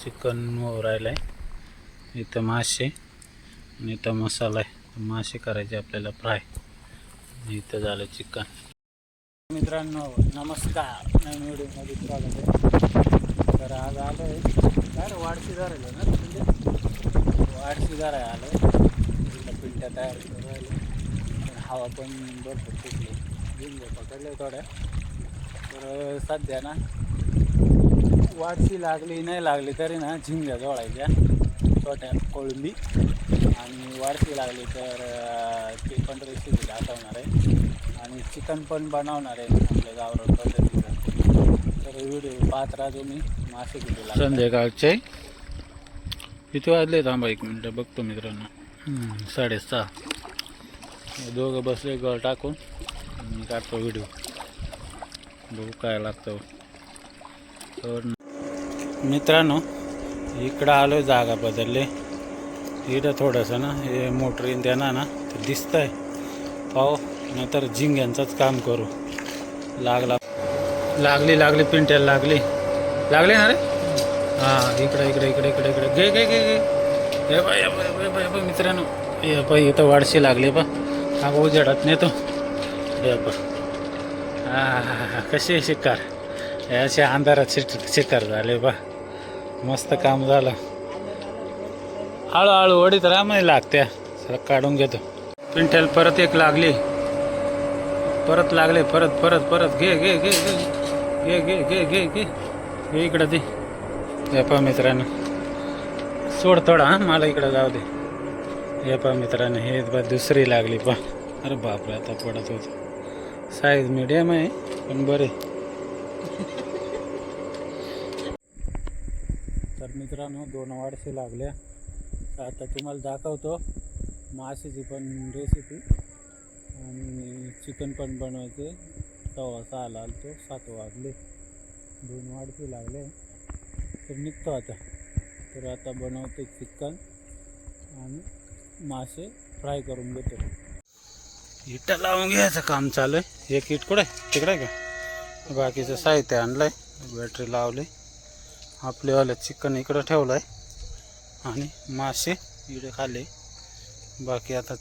Chicken राहिलं आहे. इथं मासे आणि इथं मसाला आहे. मासे करायचे आपल्याला फ्राय. इथं झालं चिकन. मित्रांनो नमस्कार, नवीन व्हिडिओमध्ये स्वागत आहे. तर आज आलो आहे काय वाडशीदार आहे ना, म्हणजे वाडशीदार आहे आलो आहे. पिंट्या तयार करून राहिले. हवा पण भरपूर सुटली, झिंगे पकडले थोड्या. तर सध्या ना वाडशी लागली नाही लागली तरी ना झिंग्या जोडायच्या छोट्या कोळंबी, आणि वाडशी लागली तर ते पण रेसिपी दाखवणार आहे आणि चिकन पण बनवणार आहे आपल्या गावरान पद्धतीचं. तर व्हिडिओ पाहत राहा तुम्ही. मासे किती लागले. संध्याकाळचे किती वाजले थांबा एक मिनटं बघतो मित्रांनो. 6:30. दोघं बसले गळ टाकून. मी काढतो व्हिडिओ, बघू काय लागतं. तर मित्रांनो इकडं आलो, जागा बदलले. इकडं थोडंसं ना हे मोटरीन त्यांना ना ते दिसतं आहे पाहो, नंतर झिंग्यांचंच काम करू. लागली पिंट्याला लागली ना रे. हां इकडे घे हे बाय मित्रांनो, हे बाय इथं वाडशी लागली बा. हा उजेडात नेतो. हे बा कशी शिकार, अशा अंधारात शिकार झाले बा. मस्त काम झालं. हळूहळू ओढीत रामाही लागत्या. सर काढून घेतो. पिंट्याला परत एक लागली, परत लागले, परत घे इकडं दे. हे पहा मित्रांनो, सोड थोडा. हां मला इकडं जाऊ दे. हे पहा मित्रांनो, हे दुसरी लागली पहा. अरे बापरे, आता पडत होतं. साईज मीडियम आहे पण बरे. तर मित्रांनो 2 वाडसे लागल्या. आता तुम्हाला दाखवतो माशाची पण रेसिपी आणि चिकन पण बनवायचे. 6:15 आलतो, 7 वाजले. 2 वाडसे लागले. तर निघतो आता. तर आता बनवतो चिकन आणि मासे फ्राय करून घेतो. इटा लावून घ्यायचं काम चालू आहे. एक इट कुठे तिकडे आहे का. बाकीचं साहित्य आणलं आहे, बॅटरी लावली. आपलेवालं चिकन इकडं ठेवलं आहे आणि मासे इकडे खाल्ले. बाकी आताच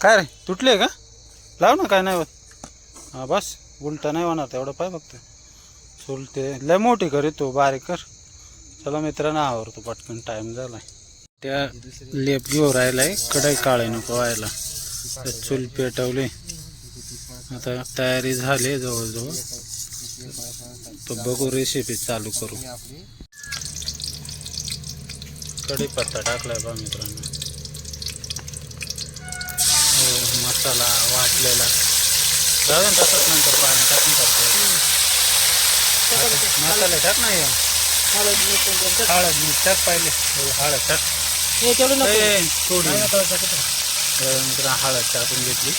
काय रे तुटले का, लाव ना. काय नाही होत. हां बस, उलटा नाही होणार तेवढं पाय फक्त. चुलते लय मोठी कर तू, बारीक कर. चला मित्रांनो आवरतो पटकन, टाईम झाला. त्या लेप घेऊ राहिलाय, कढई काळे नको व्हायला. चूल पेटवली, आता तयारी झाली जवळजवळ. तो बघू रेसिपी चालू करू. कढीपत्ता टाकलाय बा मित्रांनो. हो मसाला वाटलेला जाऊन तसंच नंतर पाणी टाकून करतो. मसाला टाक ना. हळद मीठ टाक पहिले. हळद टाक थोडी. मित्र हळद टाकून घेतली.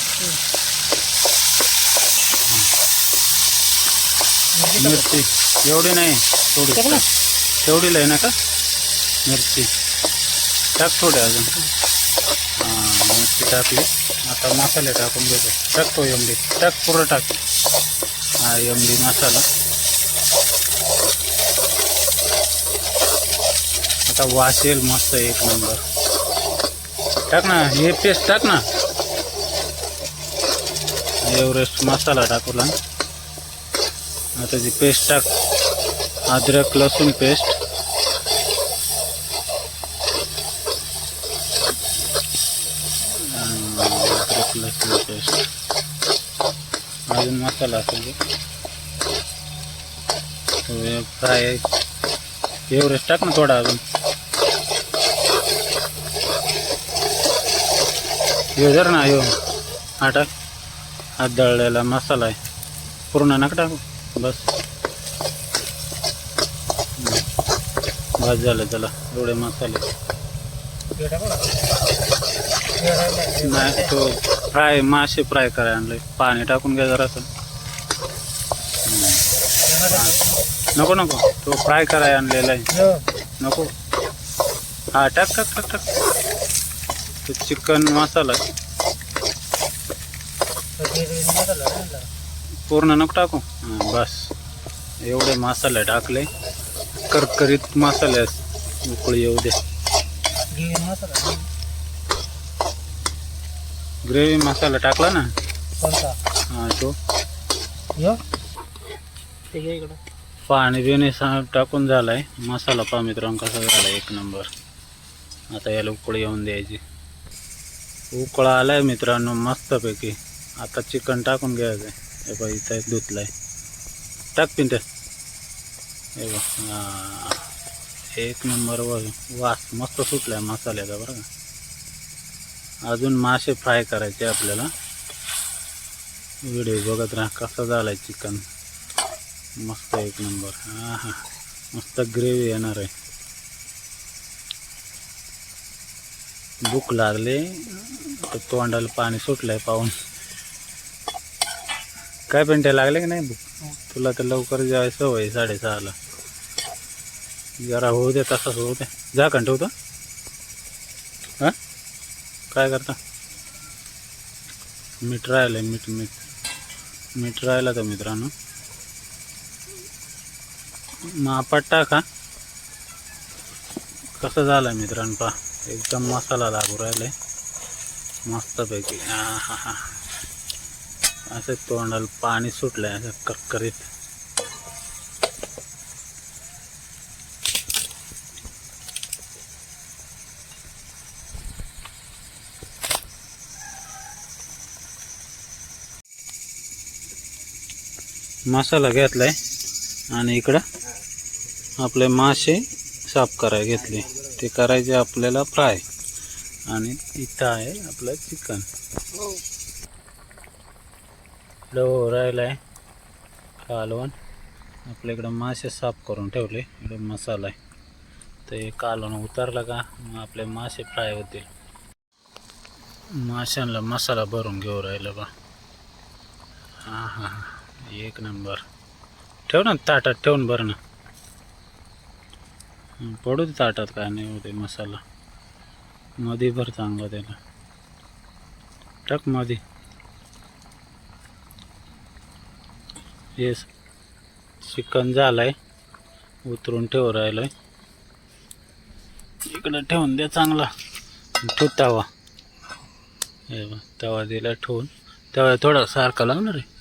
मिरची एवढी नाही, थोडी तेवढी लय नका. मिरची टाक थोडी अजून. हां मिरची टाकली. आता मसाले टाकून घेतो. टाकतो एमडी टाक, पुरं टाक. हा एमडी मसाला. आता वास येईल मस्त एक नंबर. टाक ना हे पेस्ट टाक ना. एव्हरेस्ट मसाला टाकला. आता जी पेस्ट टाक, अद्रक लसूण पेस्ट. अद्रक लसूण पेस्ट अजून मसाला असेल फ्राय. एव्हरेस्ट टाक ना थोडा अजून. यो जर ना यो हा टाक. हा दळलेला मसाला आहे, पूर्ण नका टाकू. बस झालं. चला एवढे मसाले नाही. तो फ्राय मासे फ्राय करायला आणले. पाणी टाकून घ्या जरासं. नको तो फ्राय करायला आणलेला आहे. नको. हा टाक. तो चिकन मसाला पूर्ण नको टाकू. हां बस एवढे मसाले टाकले. करकरीत मसाले उकळी येऊ दे. ग्रेव्ही मसाला टाकला ना. हा तो पाणी बिणी टाकून झालाय. मसाला पहा मित्रांनो कसा झाला एक नंबर. आता याला उकळी येऊन द्यायची. उकळा आलाय मित्रांनो मस्तपैकी. आता चिकन टाकून घ्यायचं. हे बघ इथं धुतलाय. टाक पिंट. हे बघ एक नंबर वास मस्त सुटलाय मसाल्याचा बरं का. अजून मासे फ्राय करायचे आपल्याला. व्हिडिओ बघत राहा कसा झालाय चिकन. मस्त एक नंबर. हा मस्त ग्रेव्ही येणार आहे. भूक लागले तर तोंडाला पाणी सुटलंय पाहून. काय पेंट्या लागले की नाही भूक? तुला तर लवकर जेवायचं सवय 6:30ला. जरा होऊ दे तसाच होऊ दे. झाकण ठेवतो. हां काय करता? मीठ राहिलं. मीठ राहिलं तर मित्रांनो मापात टाका. कसं झालं मित्रांनो पहा. एकदम मसाला लागू राहिलाय मस्तपैकी. हा असं तोंडाला पाणी सुटलंय असं करकरीत. मसाला घेतलाय आणि इकडं आपले मासे साफ करायला घेतले. ते करायचे आपल्याला फ्राय. आणि इथं आहे आपलं चिकन. लो राहिलाय कालवण. आपल्या इकडं मासे साफ करून ठेवले. इकडं मसाला आहे. तर हे कालवण उतारलं का मग आपले मासे फ्राय होतील. माशांना मसाला भरून घेऊ राहिला बा. हा एक नंबर. ठेव ना ताटात ठेवून बरं ना. पडू दे ताटात काय नाही होते. मसाला मध्ये भर चांगला त्याला. टाक मध्ये. हे चिकन झालंय. उतरून ठेवू राहिलंय. इकडं ठेवून दे चांगला. ठेव तवा. हे बघ तवा दिला ठेवून. तवा थोडा सारखा लागणार आहे.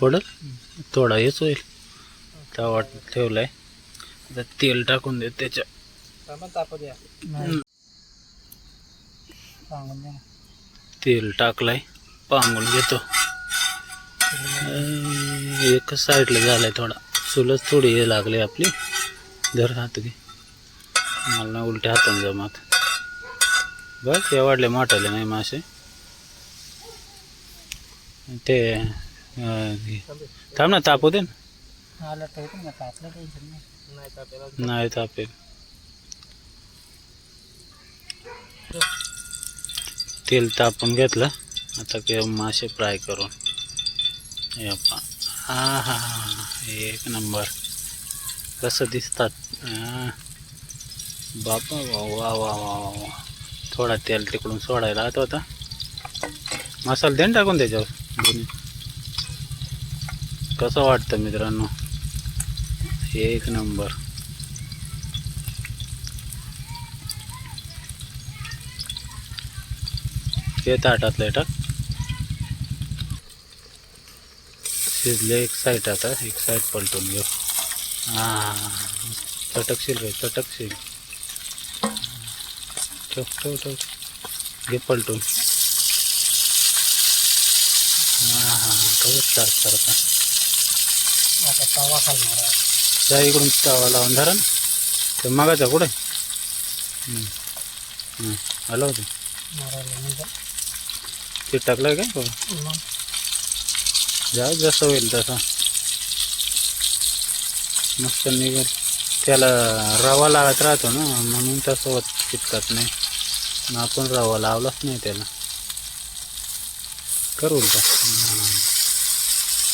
पडल थोडा हेच होईल. तवा ठेवलाय. आता तेल टाकून दे त्याच्या. तेल टाकलाय. पांगून घेतो. एक साईडला झालाय थोडा. चुलच थोडी हे लागली आपली. धर हात घे. मला उलट्या हाताने जमात. बस या वाढले मोठाले नाही मासे. ते थांब ना तापू दे ना. नाही तापेल. तेल तापून घेतलं. आता ते मासे फ्राय करून. हे हा एक नंबर. कसं दिसतात. बापा वा वा वा वा. थोडा तेल तिकडून सोडायला आता होता. मसाला देण टाकून त्याच्यावर. कसं वाटतं मित्रांनो. एक नंबर. हे ताटातलं टाक. शिजले एक साईड. आता एक साईड पलटून घेऊ. चटकशील रे चटकशील. ठेव घे पलटून. कसं स्टार्ट करता. आता तवा खालणार आहे. त्या इकडून तवा लावून धरा ना. ते मागायचा कुठे आलं होतं. ते टाकलं काय जा जसं होईल तसं मस्त निघेल. त्याला रवा लागत राहतो ना म्हणून तसं होत चिटकत नाही. मग आपण रवा लावलाच नाही त्याला. कर उलटा.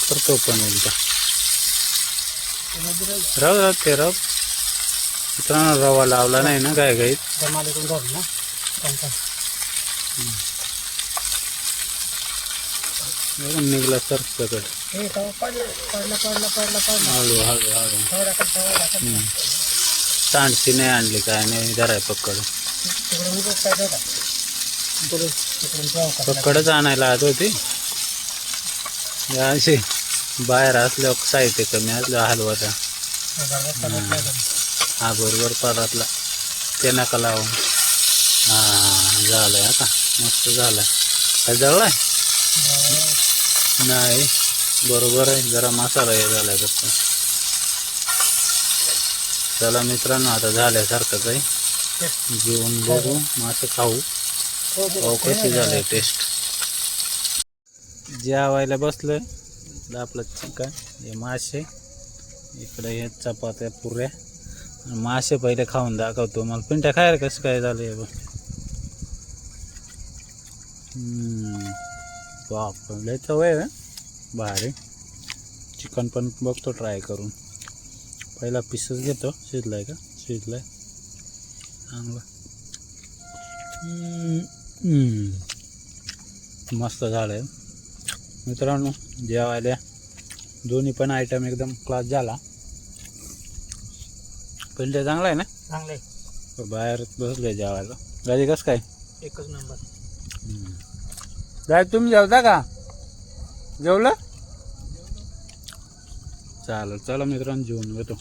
करतो पण उलटा. राव ते राव मित्रांनो रवा लावला नाही ना काय गाईत. बघून निघला सर सगळं हळू हळू हळू सांडशी नाही आणली काय नाही धराय पक्कड पक्कडच आणायला आत होती अशी बाहेर असल्यावर साहित्य कमी असल्यावर हलवाचा हा बरोबर परातला ते नका लावून हां झालंय आता मस्त झालंय काय जळलाय नाही बरोबर आहे जरा मसाला हे झालाय फक्त चला मित्रांनो आता झाल्यासारखंच आहे जेवण बघू मासे खाऊ कशी झालंय टेस्ट जेवायला बसलं आपलं चिकन हे मासे इकडे हे चपात्या पुऱ्या मासे पहिले खाऊन दाखवतो मला पिंट्या खायला कसं काय झालं हे बघ बाप लय चव आहे भारी चिकन पण बघतो ट्राय करून पहिला पीसच घेतो शिजलाय का शिजलाय चांगलं मस्त झालंय मित्रांनो जेवायला दोन्ही पण आयटम एकदम क्लास झाला पण ते चांगला आहे ना चांगलं आहे बाहेर बसलोय जेवायला गाडी कसं काय एकच नंबर गाडी तुम्ही जेवता का जेवलं चालेल चला मित्रांनो जेवून घेतो